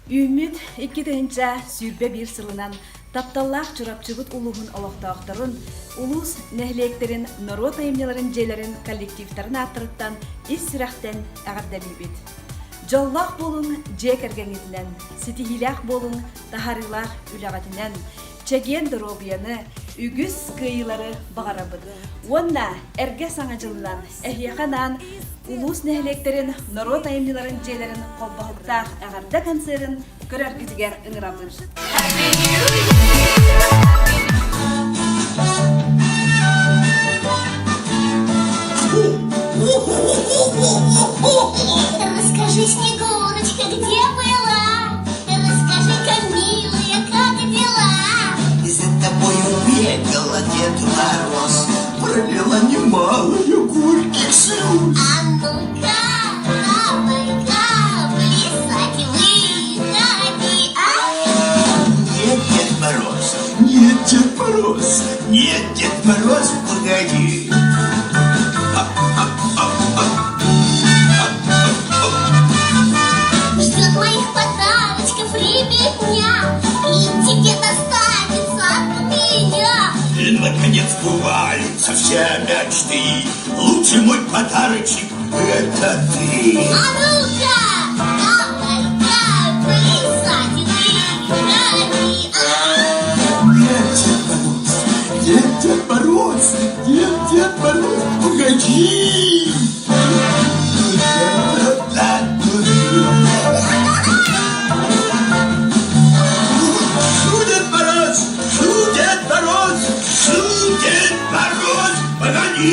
Үміт 2-нче сүрбе бір сылынан тапталлақ чурапчыбыт улуғын олықтақтарын, улус нәхлектерін, народ айымнеларын жейлерін коллективтарын аттырыттан ис сүрәқтен әғардалибет. Жоллақ болың жек әргенетінен, сетихилях болың тахарылар үләғатінен, чеген дұробияны, үгіз кыйылары бағарабыды. Онна әрге саңа жылынан, әхияқанан, улус нәхлектерін, народ айымнеларын жейлерін қолбағыттақ әғарда концерін көрер кізігер ұңырабын. Расскажи, Снегурочка, где была? Расскажи, Камилая, как дела? И за тобою бегала Дед Мороз, пролила немалую горьких слез. А ну-ка, давай-ка, плясать выходи, а? Нет, Дед Мороз, нет, Дед Мороз, нет, Дед Мороз, погоди. Ждет моих подарочков ребятня, и тебе достанется от меня. И, наконец, сбываются все мечты. Лучший мой подарочек — это ты. А ну-ка, давай-ка, плясать выходи, а? Нет, Дед Мороз, нет, Дед Мороз, погоди. Шу, Дед Мороз, шу, Дед Мороз, шу, Дед Мороз, погоди.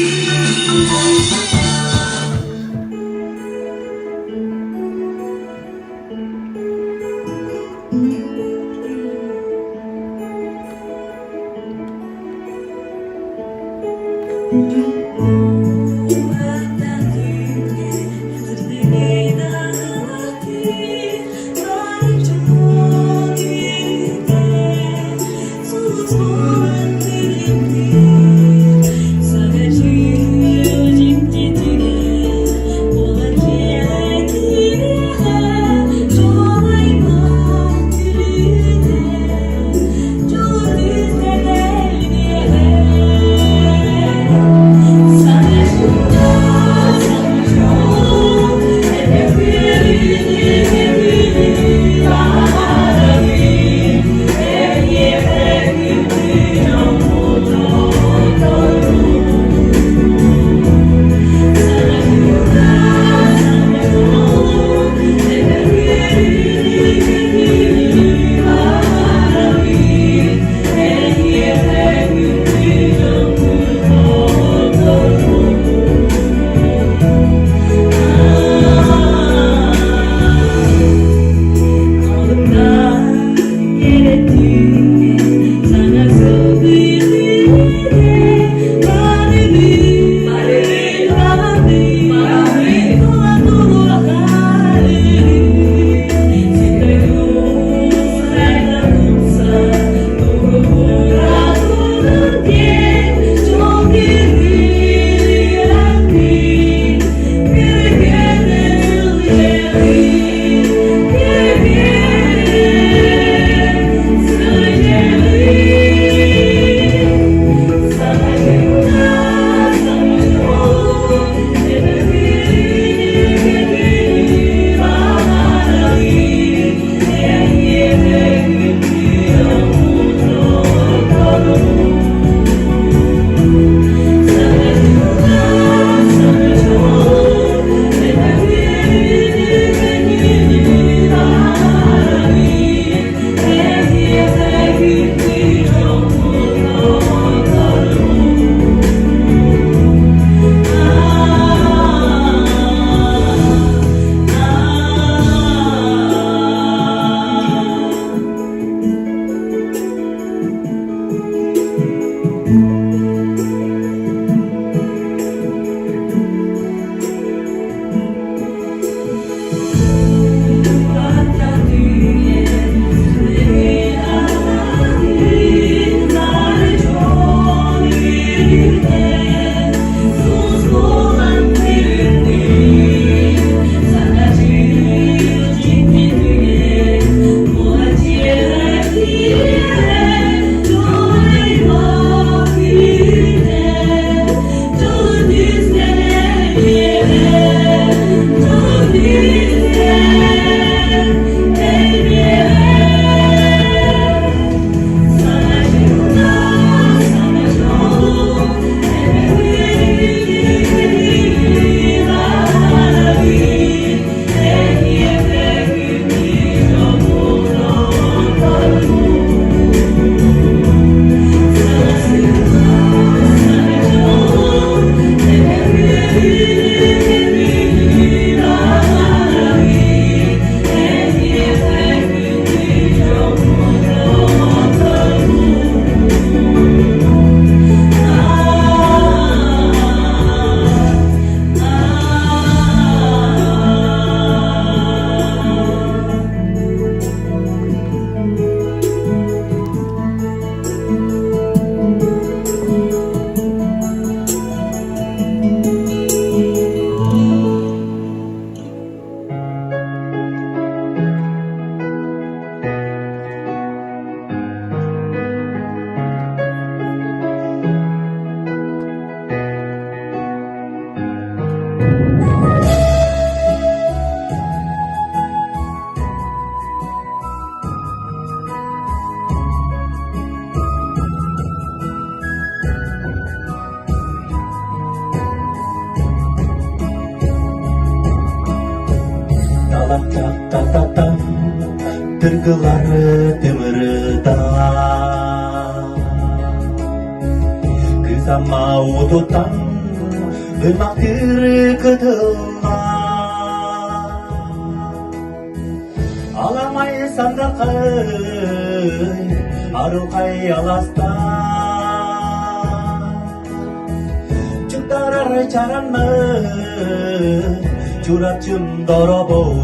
따따따따따 들그라르 드무르다 그 삼마오도 땅 음악들을 그들라 아라마이 산다카이 아루카이 알라스타 죽다라를 자란마 주랍 좀 덜어보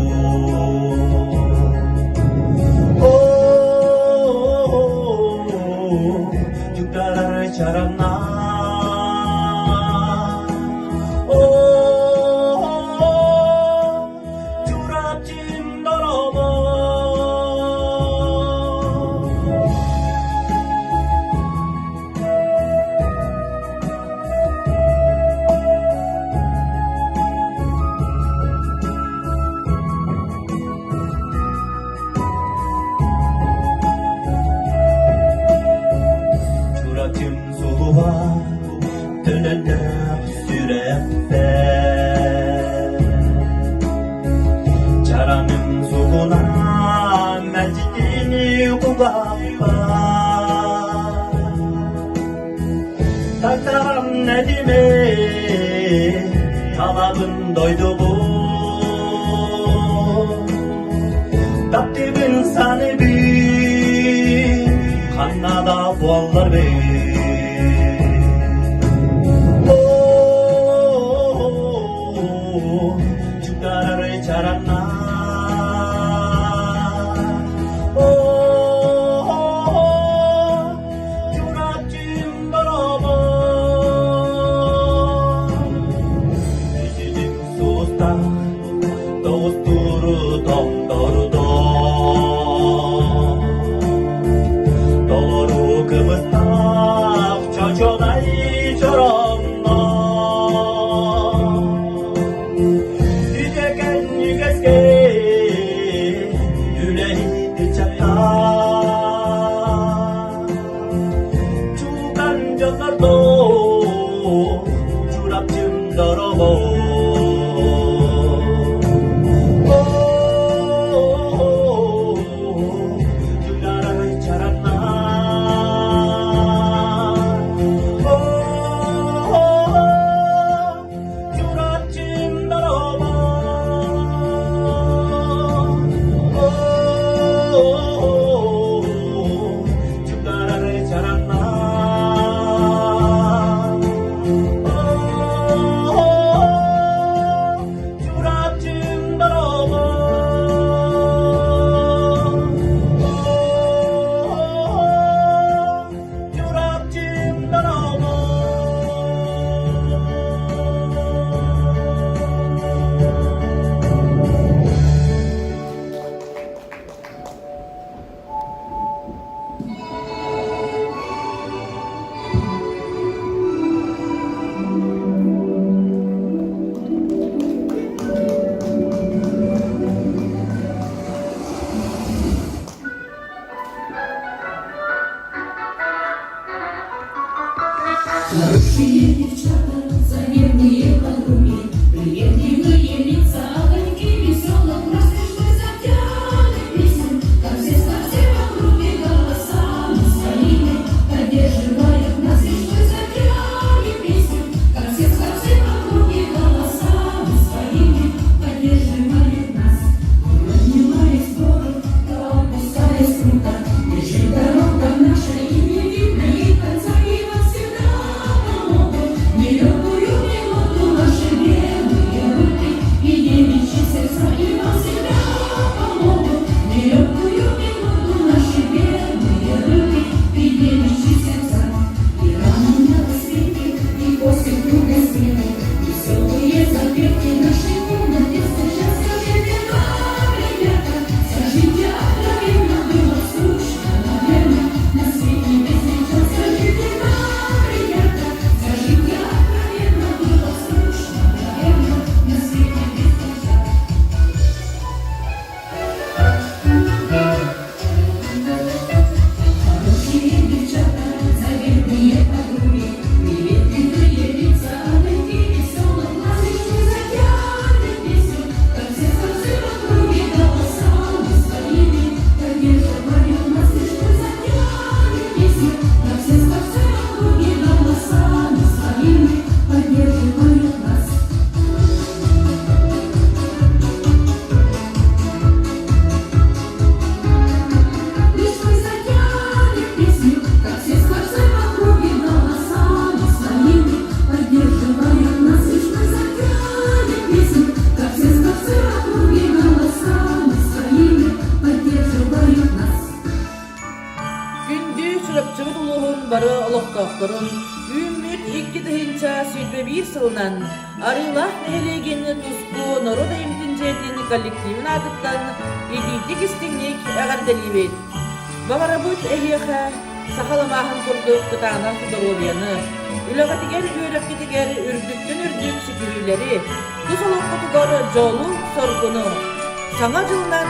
죽다라를 자란나 주랍 좀 덜어보 주랍쯤 수와 들는다 sürekte 자라는 수구나 매직이니 구가빠 달달한 내짐에 담아둔 너희도고 답집은 산에 비 간나다 보알lar be 죽다라를 자랐나 주랍짐 걸어봐 이시짐 소스타 도스투르 덤더루도 너로 그부탁 저조나이처럼 너 이제간 이겠게 유래히 들쳤다 주간전설도 주랍쯤 덜어보 doktorun Ümit 2021 sılынан Arıylaq Nehlegeni Tuzku Noroda Imtincetin kollektivin adıttan Edidik istinlik ağardalibet. Bavarabut ehiyeha Sahalamahın kurduk kıtağına fudorolyanı Ülağatiger üreketiger ürdüktün ürdük sikirileri Tuzuluk kutugarı jolu sorgunu Sana jılından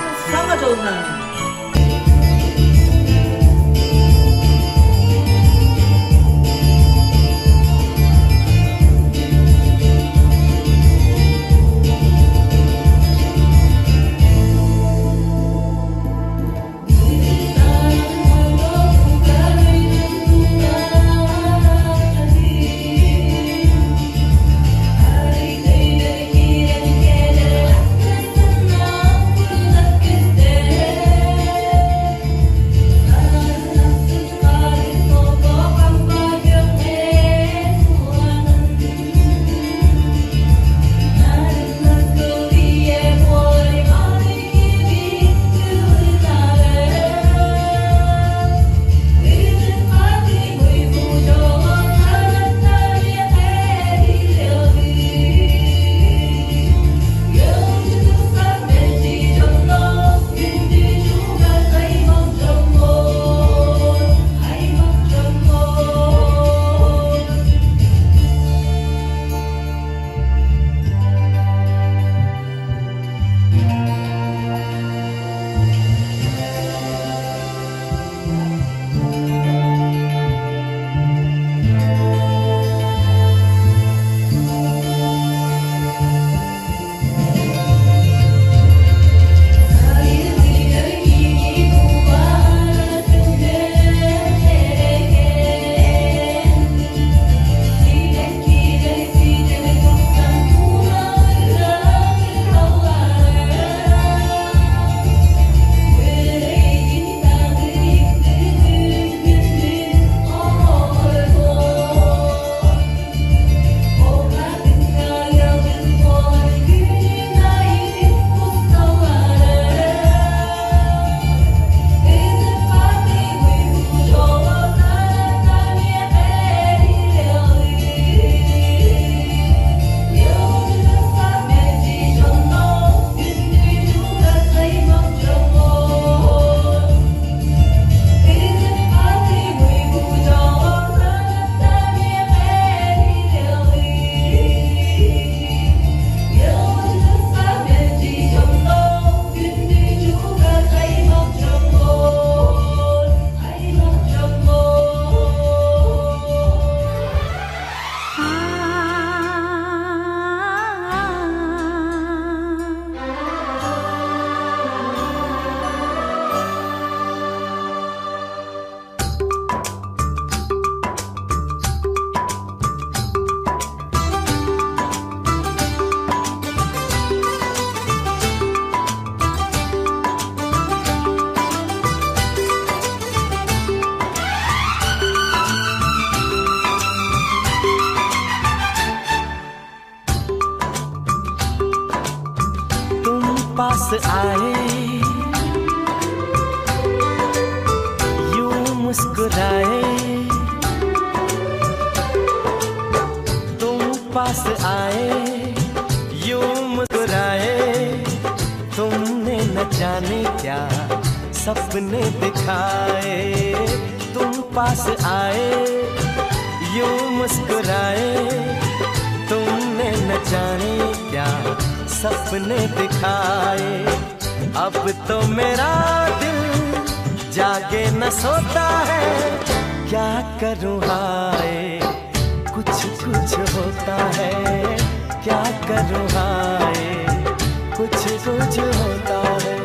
पास आए यूं मुस्कुराए तुम पास आए यूं मुस्कुराए तुमने न जाने क्या सपने दिखाए तुम पास आए यूं मुस्कुराए तुमने न जाने क्या सपने दिखाए अब तो मेरा दिल जागे न सोता है क्या करूँ हाय कुछ कुछ होता है क्या करूँ हाय कुछ कुछ होता है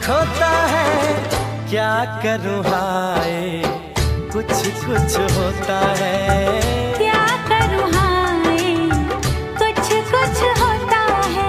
खोता है, क्या करूँ हाय, कुछ कुछ होता है। क्या करूँ हाय, कुछ कुछ होता है।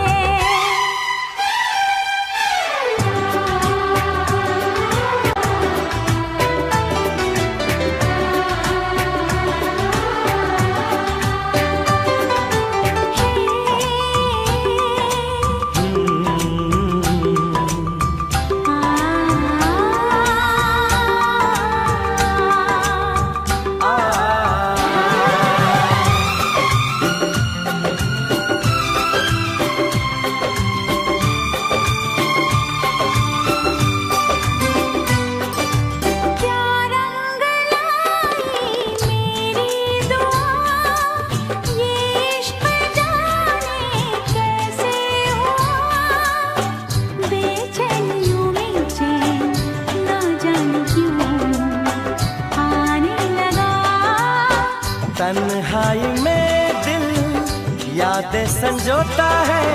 तन्हाई में दिल यादें संजोता है,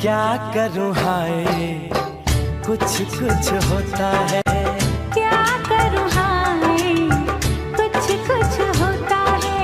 क्या करूँ हाय, कुछ कुछ होता है। क्या करूँ हाय, कुछ कुछ होता है।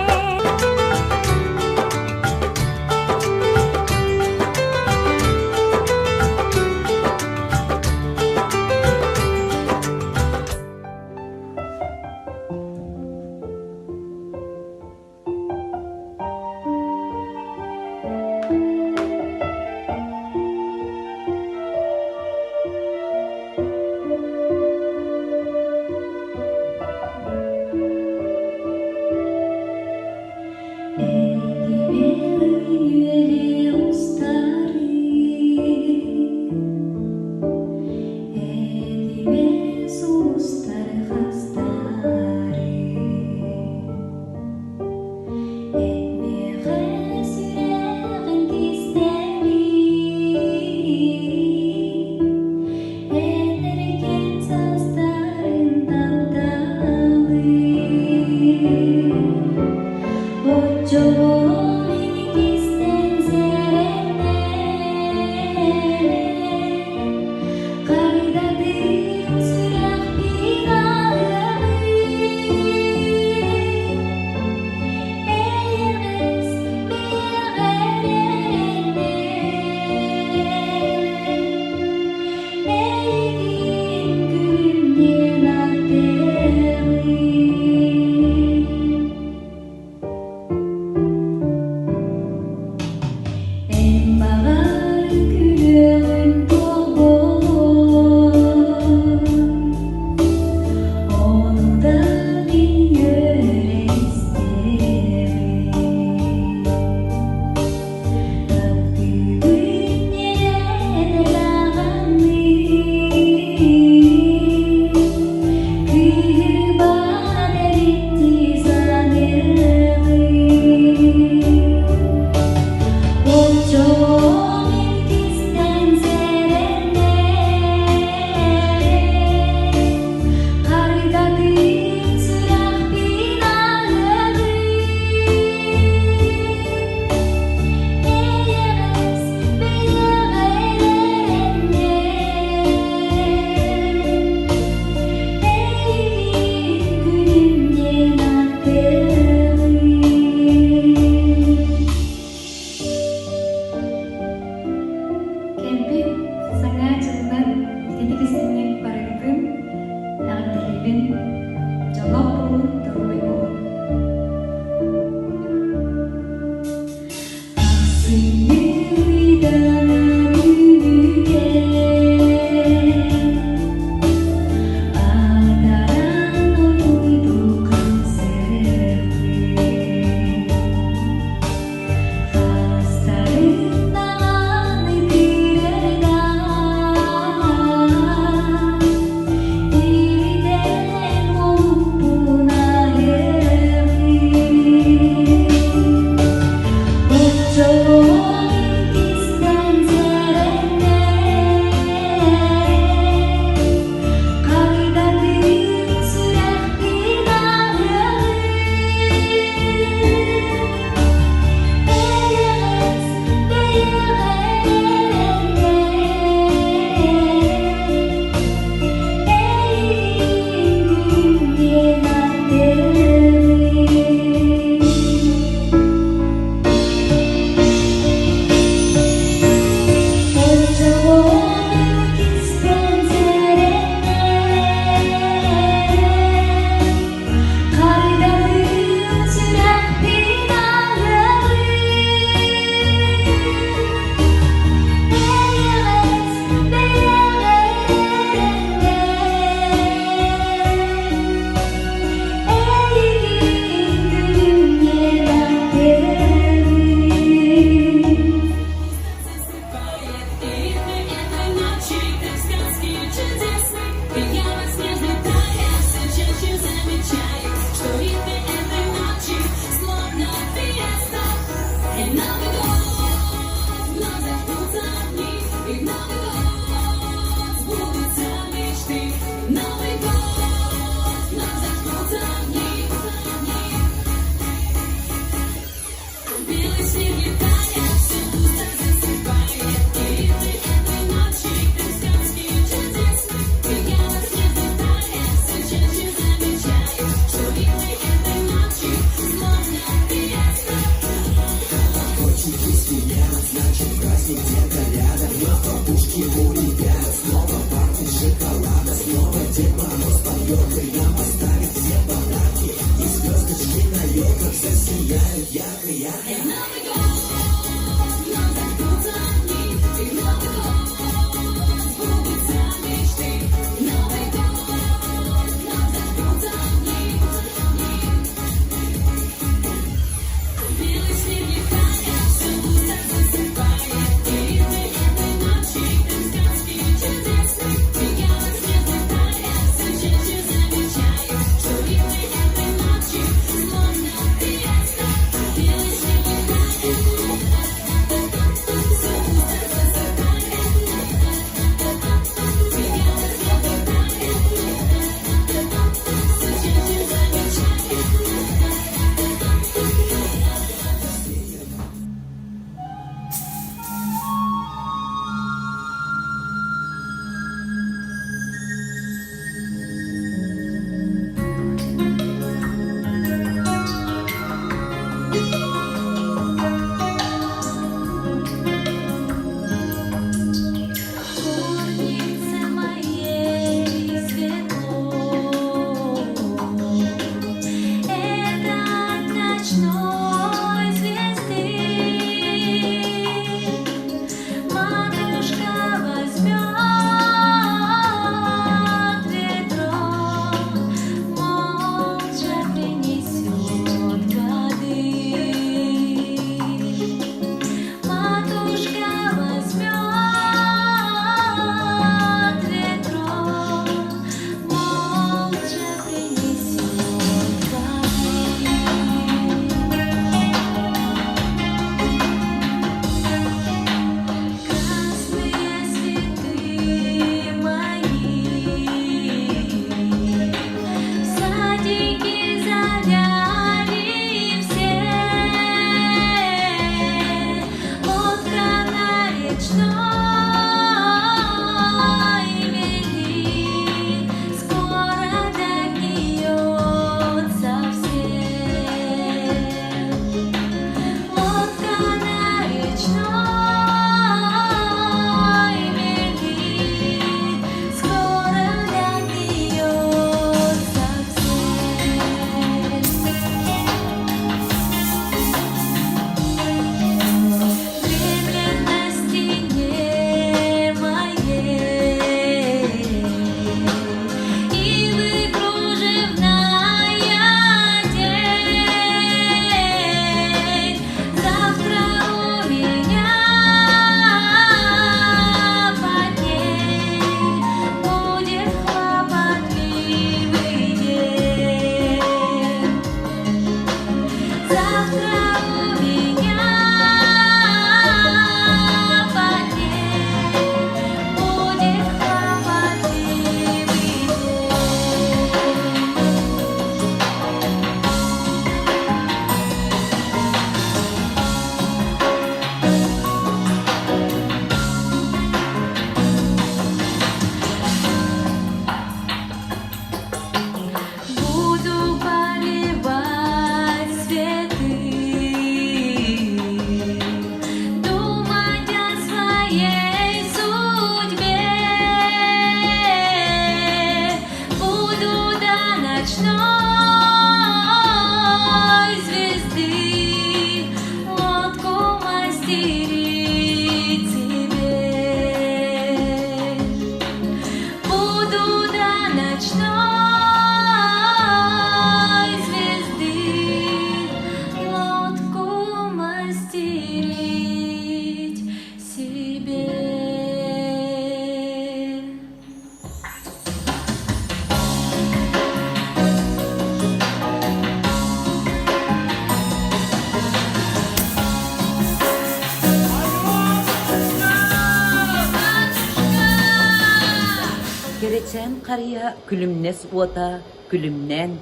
Kerечен қария күлімнес ота, күлімнен,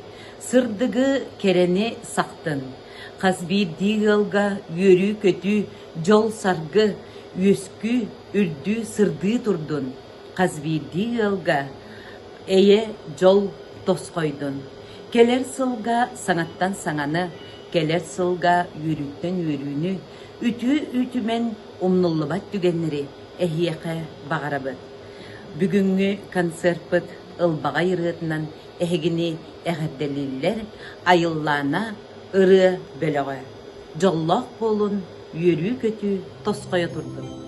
сырдығы керені сақтын. Қазбир дигылға өрі көті, жол саргы, өскү, үрді сырды тұрдын. Қазбир дигылға әйе жол тос қойдын. Келер сылға саңаттан саңаны, келер сылға өріттен өріні, үті-үтімен умнуллыбат түгеннері әхияқы бағарабыд. Бүгінгі концертпыт ылбаға йырытынан ehigini egerdeliller ayıllana ırı bölöge. Jolloq bolun yörü kötü toskoya turdu.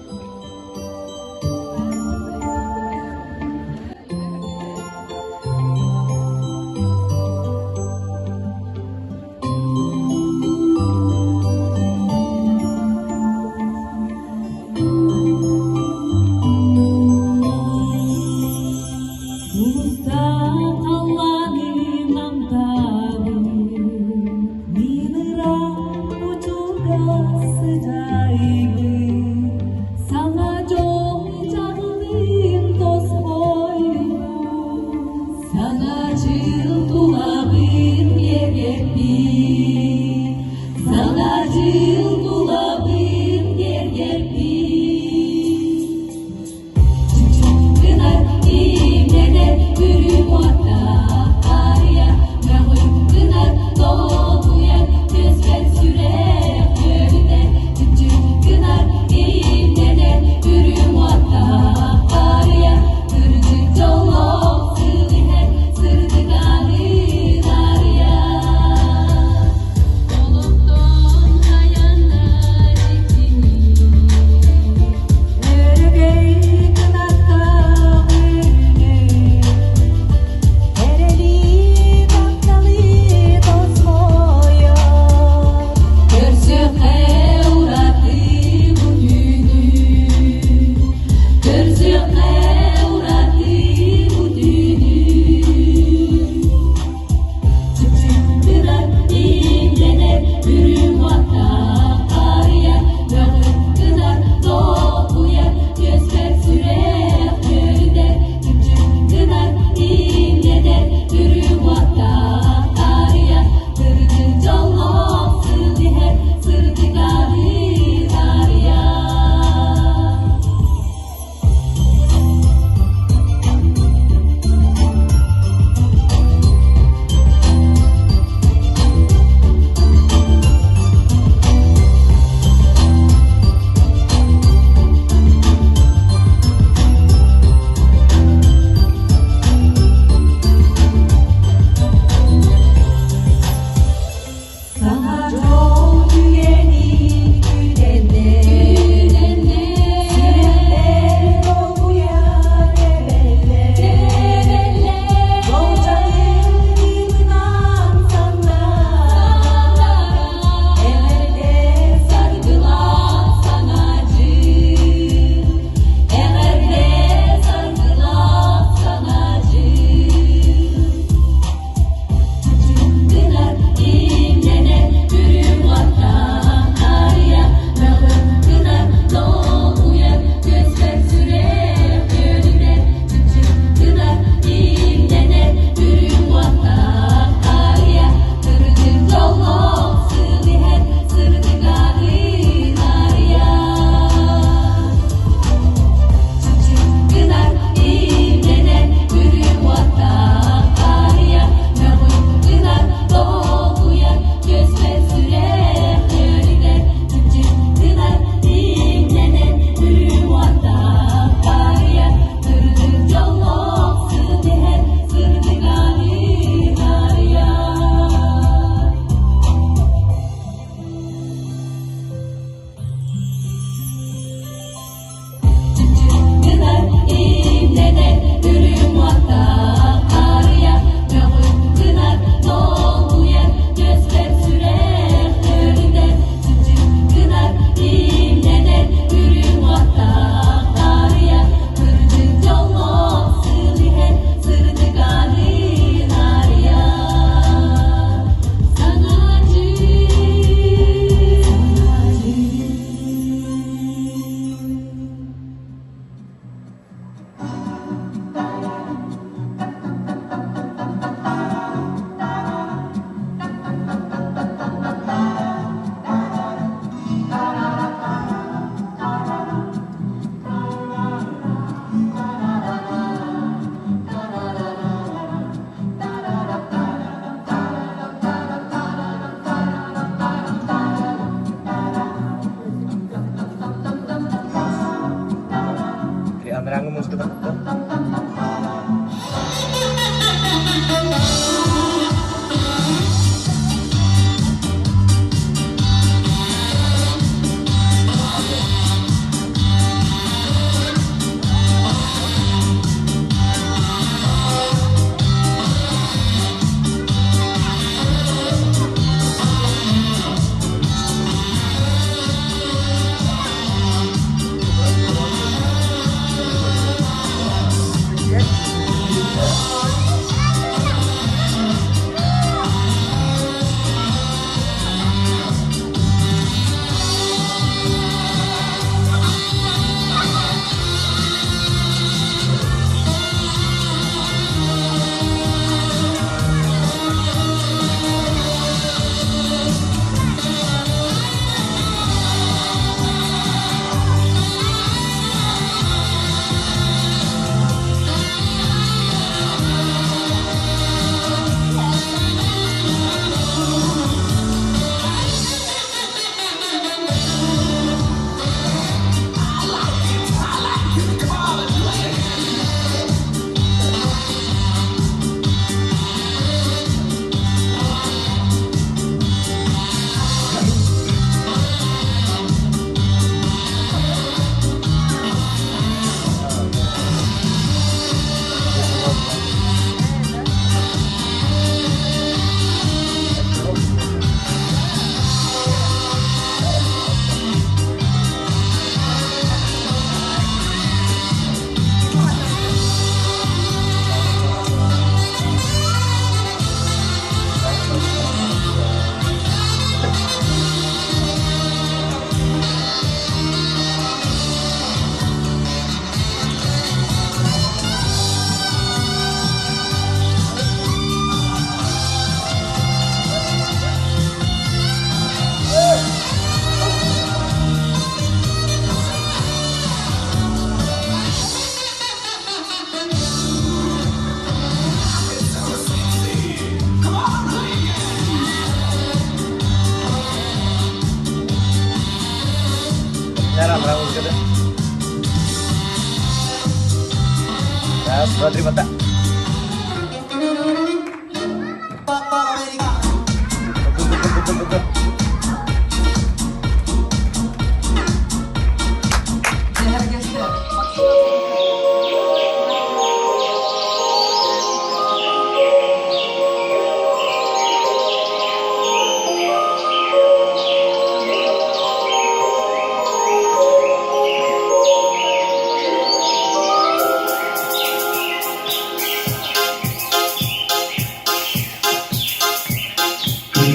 Смотри, вот так.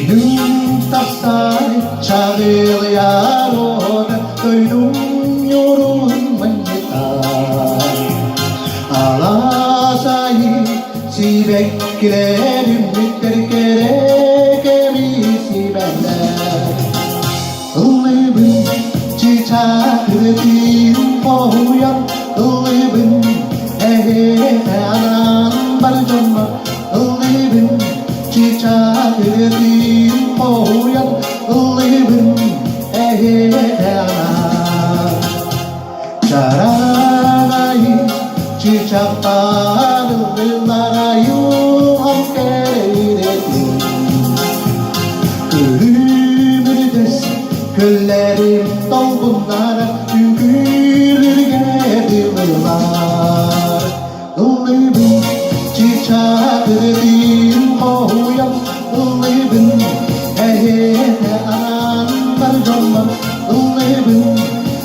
Gülüm tapsay çağıl yaroda Öylüm yorulmayıtar Alasayı sibeklerim Terkere kemisi benler Illıbın çiçaklıdın boyan Illıbın anan barcama Illıbın çiçaklıdın boyan Illıbın anan Caranayı çiçak tanrılarayı Hamkereydin Ölümürdes göllerim dolgunlara Üngülür geldiler Illıbın çiçaklıdın boyan Illıbın anan barcama Illıbın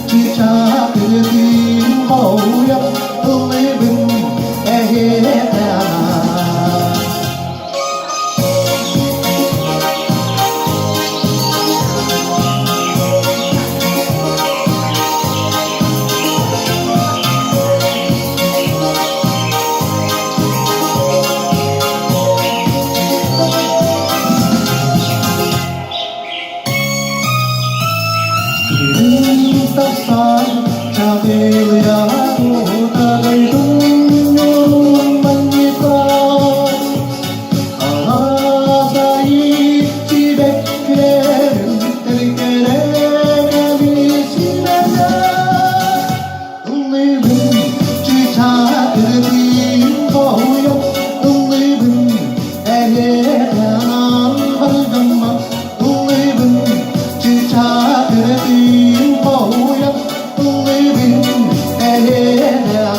çiçaklıdın boyan Illıbın anan Gülüm tapsay çağıl yaroda Öylüm yorulmayıtar Alasayı çibeklerim Terkere kemisi benler Illıbın çiçaklıdın boyan Illıbın anan barcama Illıbın çiçaklıdın boyan Illıbın anan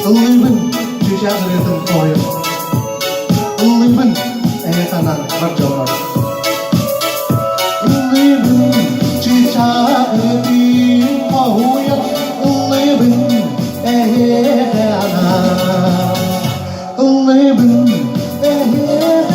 Illıbın çiçaklıdın boyan Illıbın anan barcama Illıbın çiçaklıdın boyan Illıbın anan Illıbın anan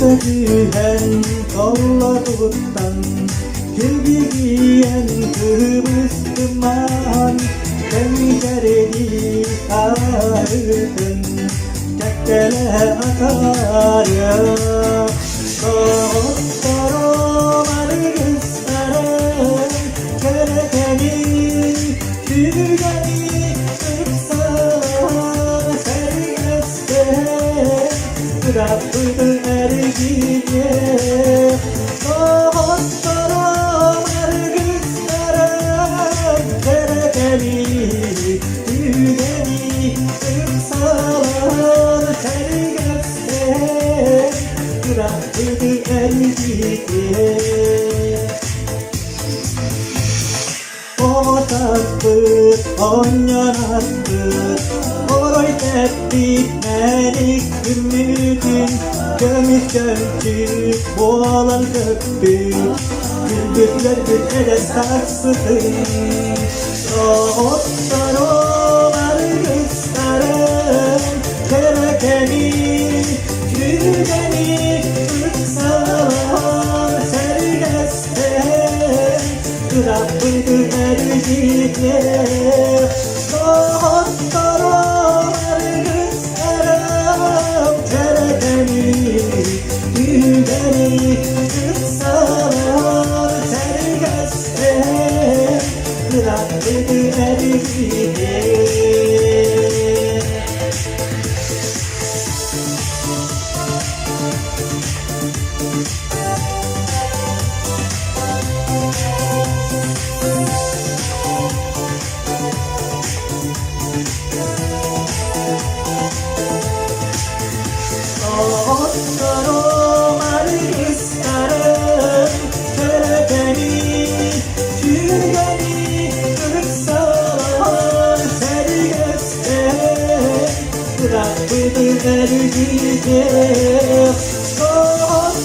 dühen kollarından Gülgü giyen Müslüman Pencereli ağırdın Çekkele atarım Dostlarım argıslarım Kerekeni Tügeni Kırsalar Sergeste Bırakırdı ergiye Dostlarım argıslarım Kerekeni Tügeni Kırsalar Sergeste Bırakırdı ergiye Otaktır, onyanaktır Oroy teptik melik ümmüdün Gömüş gömçük, boğalan köpük Bülbüller bütede sarsıdın Otlarım, argıslarım Kerekeni, gülgeni Kırksalar, sergeste Bırakırdı ergitler Dostlarım, argıslarım Kerekeni, gülgeni Kırksalar, sergeste Bırakırdı ergitler Dostlarım, argıslarım Kerekeni, gülgeni Kırksalar, sergeste Bırakırdı ergitler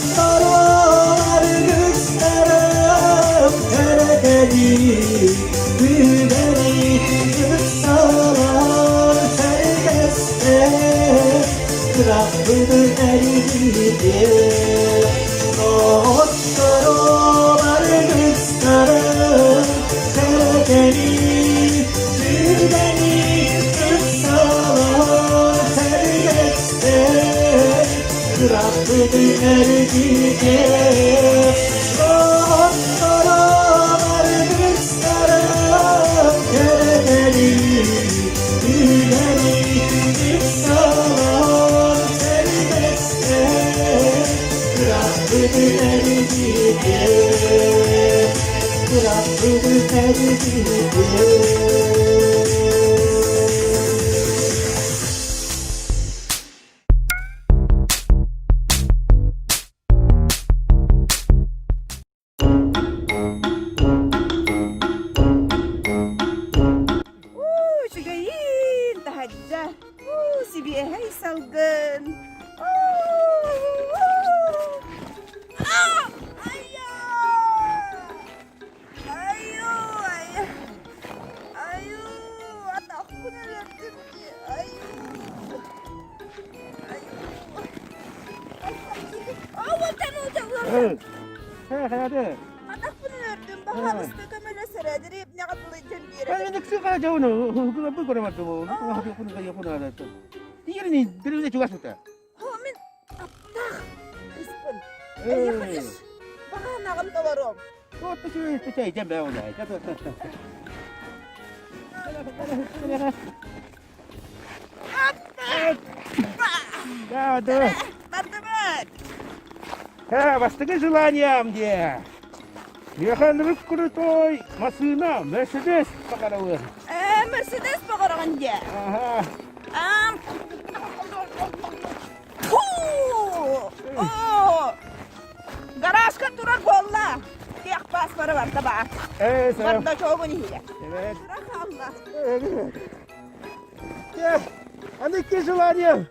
Dostlarım, argıslarım Kerekeni, gülgeni Kırksalar, sergeste Bırakırdı ergitler Dostlarım, argıslarım Kerekeni, gülgeni Kırksalar, sergeste Bırakırdı ergitler Dostlarım, argıslarım Kerekeni, gülgeni Kırksalar, sergeste Bırakırdı ergitler Bırakırdı ergitler Şugayin tahajja. Sibiye hay salgın. Atak bu ne yaptım ki? Voltan olacak ulan. Hadi. Atak bunu ördüm. Bahamızda kamera seradirip ne kapılayacağım bir yere. Kan nagsuka daw no. Huwag ko naman to. Nakahati ko na kayo po na to. Di yan ni, dito na juga suta. Homin. Atak. Crispin. Eh. Yakış. Baka nakamtawarom. Oh, to siya jam daw na. Ito. Да, да. Тартамат. Бастыгы желанием де. Механрык крутой машина, Мерседес покарауы. Мерседес багарган де. Ага. Garajga durar bolla. Tek paspara var tabi. Sağ ol. Varda çoğun iyi. Evet. Bırak Allah. Evet. Ya, andaki желанием.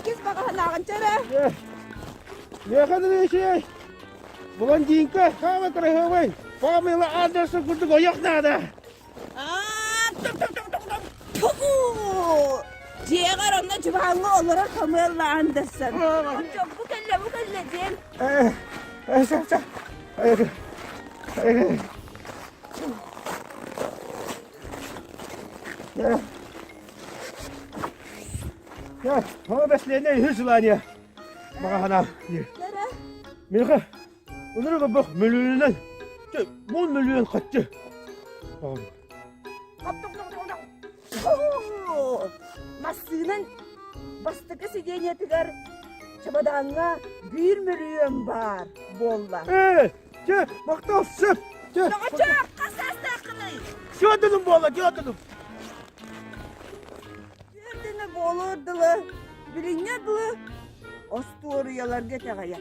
Kız bakalım nağın çare. Механрык şey. Блондинка, кама красивый. Памела Андерсон куртук оyak надо. Puhu. Ciğer onunla civanlı olarak Pamela Anderson. Çok bu kelle 자. 아이고. Ya, hava besleyenler hırsılar ya. Bana hana. Mirka, onlara bak milyondan. 10 milyon kaçtı. Masının bastıkı sidenya tıgar çabadağına 1 milyon var bolla. Maktal söp. Çabuk kasas takılıyım. Gördüm bolla, gördüm. Gördüğünü bolurdılı, bilinyadılı. Ostuoruyalar geçeğe.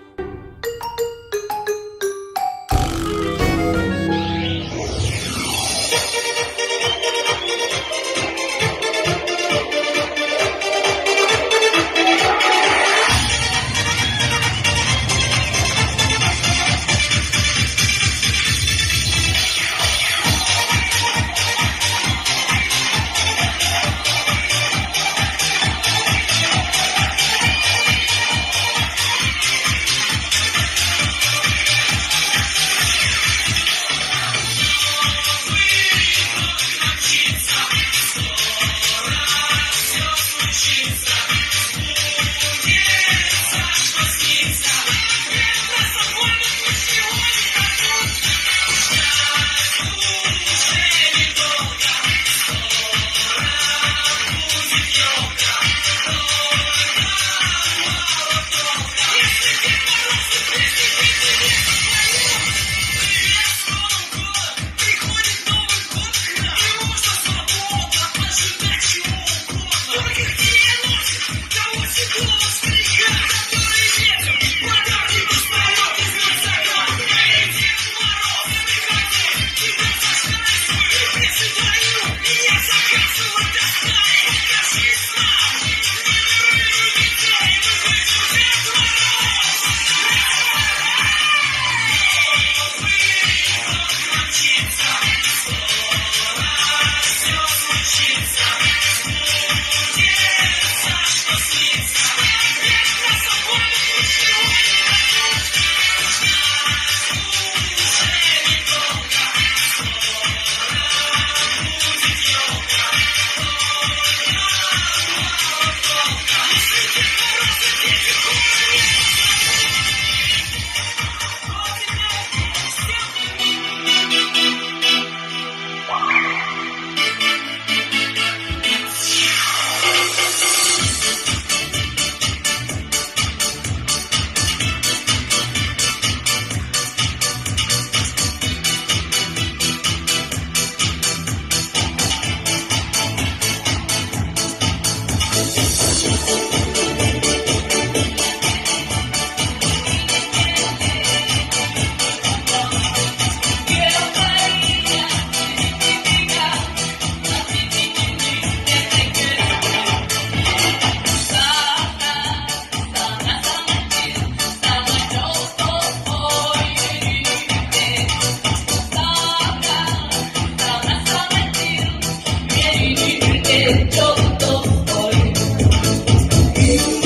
Yo,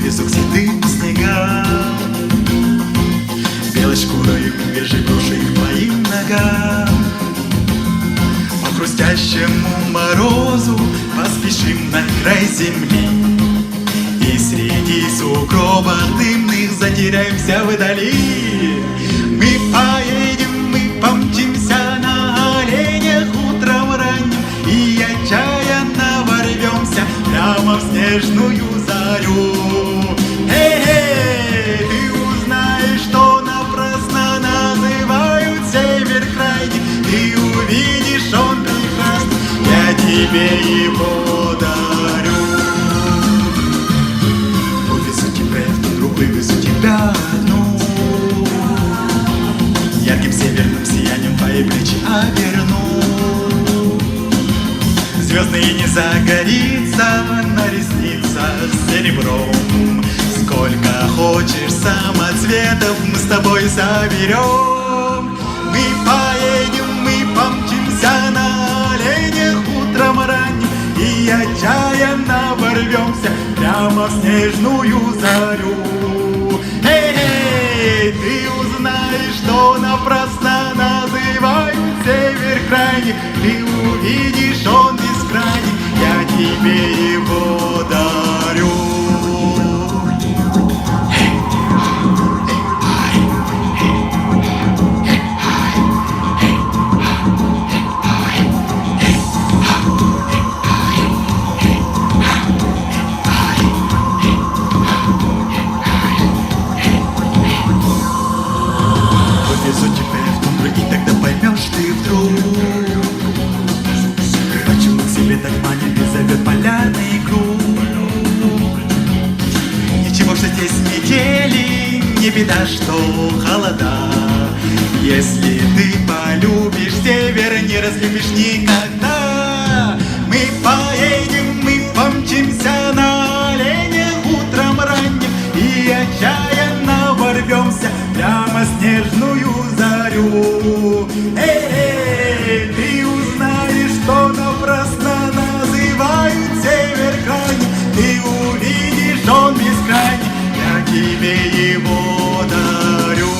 везу к святым снегам. Белой шкурою вяжи груши к твоим ногам. По хрустящему морозу поспешим на край земли, и среди сугробов дымных затеряемся вдали. Мы поедем, мы помчимся на оленях утром ранним, и отчаянно ворвемся прямо в снежную зарю. Эй, ты узнаешь, что напрасно называют север крайний. Ты увидишь, он прекрасен, я тебе его дарю. Увезу тебя в тундру, вывезу тебя одну, ярким северным сиянием твои плечи оберну. Звездный не загорится на ресницах серебром. Сколько хочешь самоцветов мы с тобой соберем. Мы поедем, мы помчимся на оленях утром ранним, и отчаянно ворвемся прямо в снежную зарю. Эй, ты узнаешь, что напрасно называют север крайний. Ты увидишь, он бескрайний, я тебе его дарю. Повезу тебя в тундру, и тогда поймешь ты вдруг, почему к себе так манит и зовет полярный круг. Ничего, что здесь метели, не беда, что холода. Если ты полюбишь север, не разлюбишь никогда. Мы поедем, мы помчимся на оленях утром ранним, и отчаянно ворвемся прямо в снежную зарю. Эй, ты узнаешь, что напрасно называют север крайний. Ты увидишь, он бескрайний, я тебе его дарю.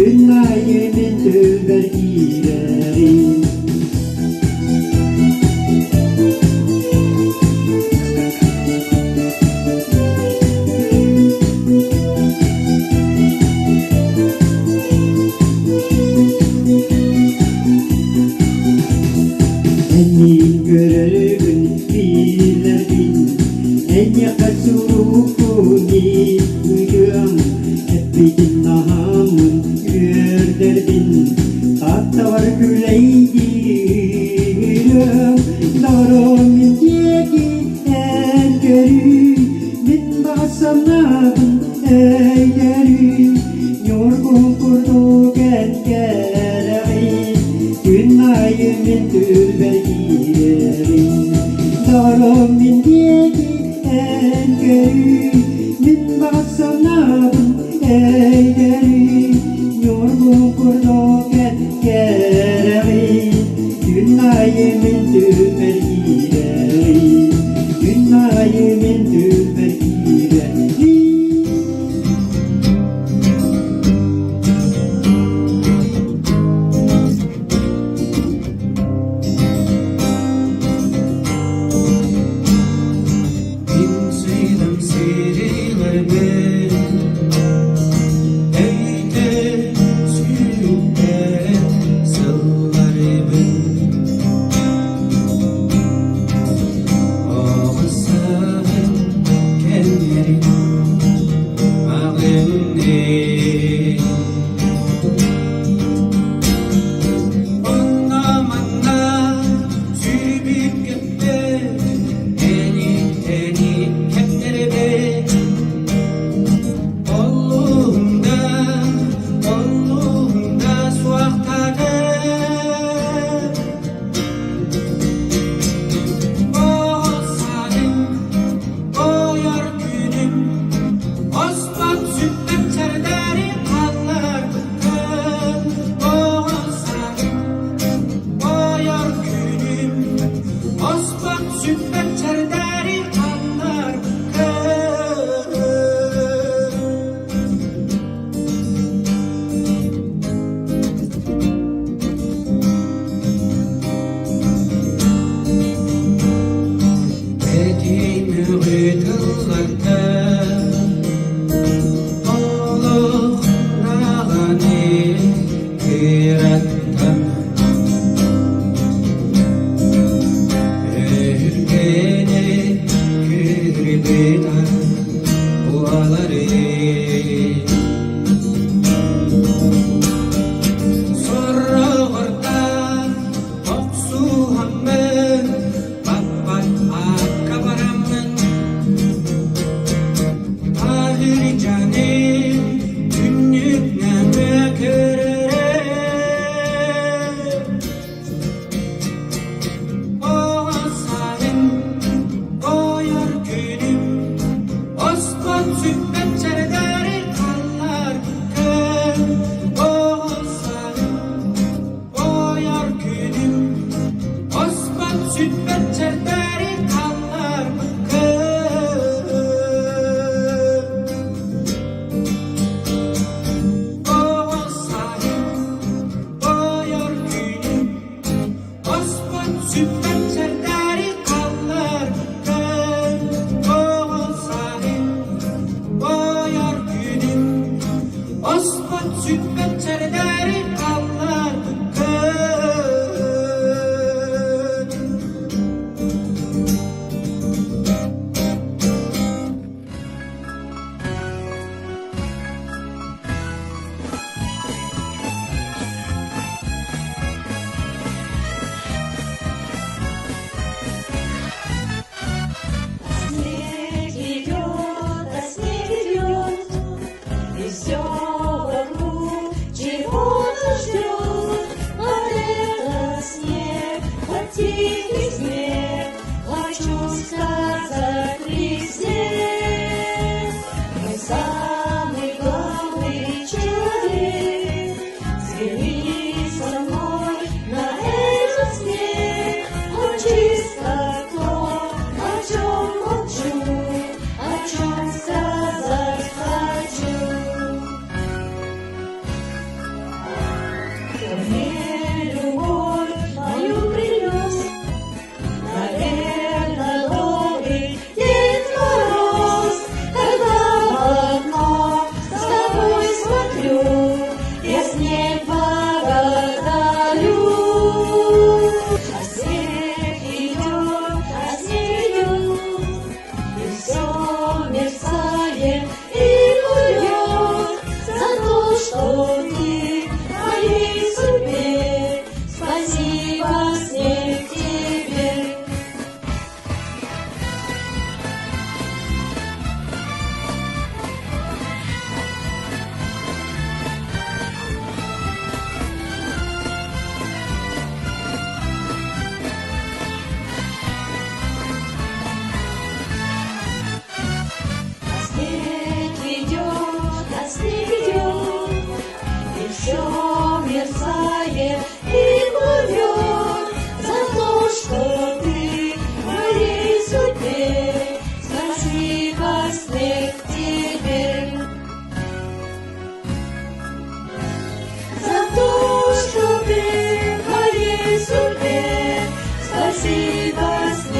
Dünyayı min düber Osman sütten çerderi kallar bıkkın olsan Boyar günüm Osman sütten çerderi kallar bıkkın Dediğimi uydurlarda Allah nağani kırattım Ürgeni kırbida buaları Sonra orada oksu hammen Bat akabaramın Ahir canim günlük neme körere O sahin o yar günüm Osman sütten çerderi kallar bıkkın O sahin o yar günüm Osman sütten çerderi kallar bıkkın O sahin o yar günüm Osman sütten çerderi kallar bıkkın O sahin o yar günüm Osman sütten çerderi kallar bıkkın Снег идет, а снег идет, и все вокруг чего-то ждет. А это снег, вот тихий снег, хочу сказать везде. Мой самый главный человек, взгляни со мной на этот снег, он чисто то, о чем молчу, о чем сказать хочу. Кто мне любовь мою принес, наверно, добрый Дед Мороз. Когда в окно с тобой смотрю, я снег благодарю. А снег идет, и все мерцает и плывет за то, что ты в моей судьбе. Спасибо, снег, тебе. А снег идет, и все мерцает и плывет за то, что ты в моей судьбе. Спасибо, снег, тебе. За то, что ты в моей судьбе. Спасибо, снег.